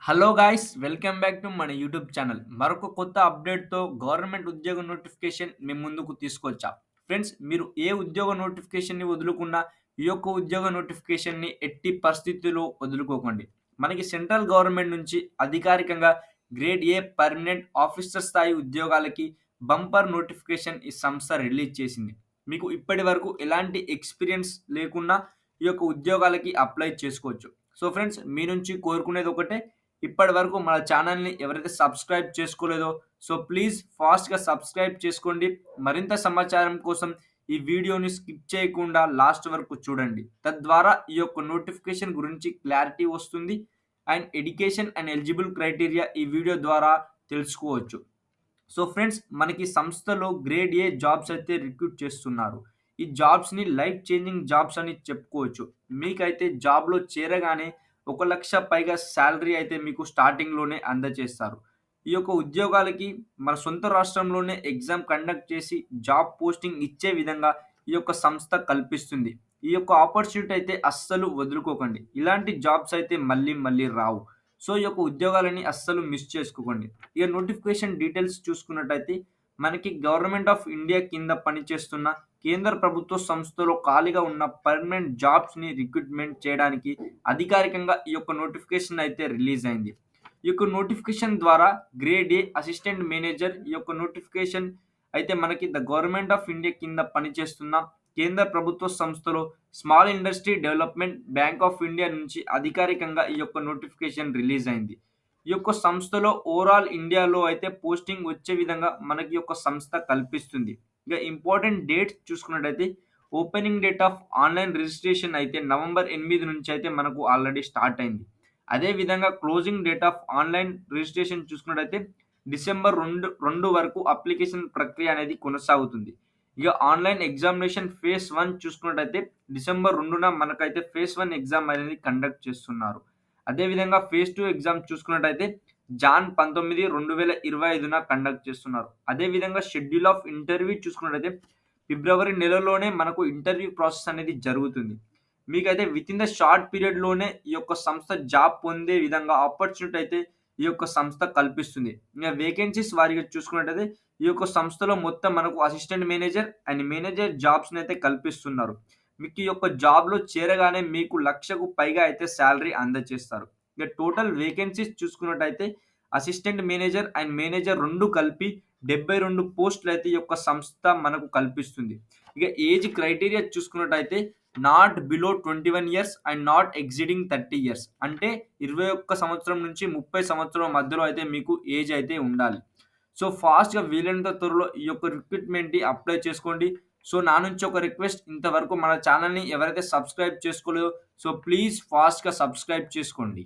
Hello guys, welcome back to మన YouTube channel. మరొక కొత్త అప్డేట్‌తో గవర్నమెంట్ ఉద్యోగ నోటిఫికేషన్ మేము ముందుకు తీసుకొచ్చా. ఫ్రెండ్స్, మీరు ఏ ఉద్యోగ నోటిఫికేషన్‌ని వదులుకున్నా, ఈ యొక్క ఉద్యోగ నోటిఫికేషన్‌ని ఎట్టి పరిస్థితుల్లో వదులుకోకండి. మనకి సెంట్రల్ గవర్నమెంట్ నుంచి అధికారికంగా గ్రేడ్ ఏ పర్మనెంట్ ఆఫీసర్ స్థాయి ఉద్యోగాలకి బంపర్ నోటిఫికేషన్ ఈ సంస్థ రిలీజ్ చేసింది. మీకు ఇప్పటివరకు ఎలాంటి ఎక్స్‌పీరియన్స్ లేకున్నా ఈ యొక్క ఉద్యోగాలకి అప్లై చేసుకోవచ్చు. సో ఫ్రెండ్స్, మీ నుంచి కోరుకునేది ఒకటే, ఇప్పటివరకు మన ఛానల్‌ని ఎవరైతే సబ్స్క్రైబ్ చేసుకోలేదో, సో ప్లీజ్ ఫాస్ట్‌గా సబ్స్క్రైబ్ చేసుకోండి. మరింత సమాచారం కోసం ఈ వీడియోని స్కిప్ చేయకుండా లాస్ట్ వరకు చూడండి. తద్వారా ఈ యొక్క నోటిఫికేషన్ గురించి క్లారిటీ వస్తుంది. And education and eligible criteria ఈ వీడియో ద్వారా తెలుసుకోవచ్చు. సో ఫ్రెండ్స్, మనకి సంస్థలో గ్రేడ్ ఏ జాబ్స్ అయితే రిక్రూట్ చేస్తున్నారు. ఈ జాబ్స్‌ని లైఫ్ చేంజింగ్ జాబ్స్ అని చెప్పుకోవచ్చు. మీకైతే జాబ్‌లో చేరగానే 1,00,000 పైగా సాలరీ అయితే మీకు స్టార్టింగ్‌లోనే అందజేస్తారు. ఈ యొక్క ఉద్యోగాలకి మన సొంత రాష్ట్రంలోనే ఎగ్జామ్ కండక్ట్ చేసి జాబ్ పోస్టింగ్ ఇచ్చే విధంగా ఈ యొక్క సంస్థ కల్పిస్తుంది. ఈ యొక్క ఆపర్చునిటీ అయితే అస్సలు వదులుకోకండి. ఇలాంటి జాబ్స్ అయితే మళ్ళీ మళ్ళీ రావు. సో ఈ యొక్క ఉద్యోగాలని అస్సలు మిస్ చేసుకోకండి. ఇక నోటిఫికేషన్ డీటెయిల్స్ చూసుకున్నట్టయితే, మనకి గవర్నమెంట్ ఆఫ్ ఇండియా కింద పనిచేస్తున్న కేంద్ర ప్రభుత్వ సంస్థలో ఖాళీగా ఉన్న పర్మనెంట్ జాబ్స్‌ని రిక్రూట్‌మెంట్ చేయడానికి అధికారికంగా ఈ యొక్క నోటిఫికేషన్ అయితే రిలీజ్ అయింది. ఈ యొక్క నోటిఫికేషన్ ద్వారా గ్రేడ్ ఏ అసిస్టెంట్ మేనేజర్ ఈ యొక్క నోటిఫికేషన్ అయితే మనకి గవర్నమెంట్ ఆఫ్ ఇండియా కింద పనిచేస్తున్న కేంద్ర ప్రభుత్వ సంస్థలో small industry development bank of India నుంచి అధికారికంగా ఈ యొక్క నోటిఫికేషన్ రిలీజ్ అయింది. ఈ యొక్క సంస్థలో ఓవరాల్ ఇండియాలో అయితే పోస్టింగ్ వచ్చే విధంగా మనకి ఈ యొక్క సంస్థ కల్పిస్తుంది. ఇక ఇంపార్టెంట్ డేట్స్ చూసుకున్నట్టయితే, opening date of online registration అయితే నవంబర్ 8 నుంచి అయితే మనకు ఆల్రెడీ స్టార్ట్ అయింది. అదే విధంగా closing date of online registration చూసుకున్నట్టయితే డిసెంబర్ 2 వరకు అప్లికేషన్ ప్రక్రియ అనేది కొనసాగుతుంది. ఇక ఆన్‌లైన్ ఎగ్జామినేషన్ ఫేజ్ 1 చూసుకున్నట్టయితే డిసెంబర్ 2న మనకైతే ఫేజ్ 1 ఎగ్జామ్ అనేది కండక్ట్ చేస్తున్నారు. అదే విధంగా ఫేజ్ 2 ఎగ్జామ్ చూసుకున్నట్టయితే జాన్ 19, 2025న కండక్ట్ చేస్తున్నారు. అదే విధంగా షెడ్యూల్ ఆఫ్ ఇంటర్వ్యూ చూసుకున్నట్టయితే ఫిబ్రవరి నెలలోనే మనకు ఇంటర్వ్యూ ప్రాసెస్ అనేది జరుగుతుంది. మీకైతే వితిన్ ద షార్ట్ పీరియడ్‌లోనే ఈ యొక్క సంస్థ జాబ్ పొందే విధంగా ఆపర్చునిటీ అయితే ఈ యొక్క సంస్థ కల్పిస్తుంది. ఇంక వేకెన్సీస్ వారీగా చూసుకున్నట్టయితే ఈ యొక్క సంస్థలో మొత్తం మనకు అసిస్టెంట్ మేనేజర్ అండ్ మేనేజర్ జాబ్స్‌నైతే కల్పిస్తున్నారు. మీకు ఈ యొక్క జాబ్‌లో చేరగానే మీకు 1,00,000కు పైగా అయితే సాలరీ అందజేస్తారు. ఇక టోటల్ వేకెన్సీస్ చూసుకున్నట్టయితే అసిస్టెంట్ మేనేజర్ అండ్ మేనేజర్ 2 కలిపి 72 పోస్టులైతే ఈ యొక్క సంస్థ మనకు కల్పిస్తుంది. ఇక ఏజ్ క్రైటీరియా చూసుకున్నట్టయితే not below 21 years and not exceeding 30 years. అంటే 21 సంవత్సరం నుంచి 30 సంవత్సరం మధ్యలో అయితే మీకు ఏజ్ అయితే ఉండాలి. సో ఫాస్ట్‌గా వీలైనంత త్వరలో ఈ యొక్క రిక్రూట్‌మెంట్‌ని అప్లై చేసుకోండి. సో నా నుంచి ఒక రిక్వెస్ట్, ఇంతవరకు మన ఛానెల్‌ని ఎవరైతే సబ్స్క్రైబ్ చేసుకోలేదో, సో ప్లీజ్ ఫాస్ట్‌గా సబ్స్క్రైబ్ చేసుకోండి.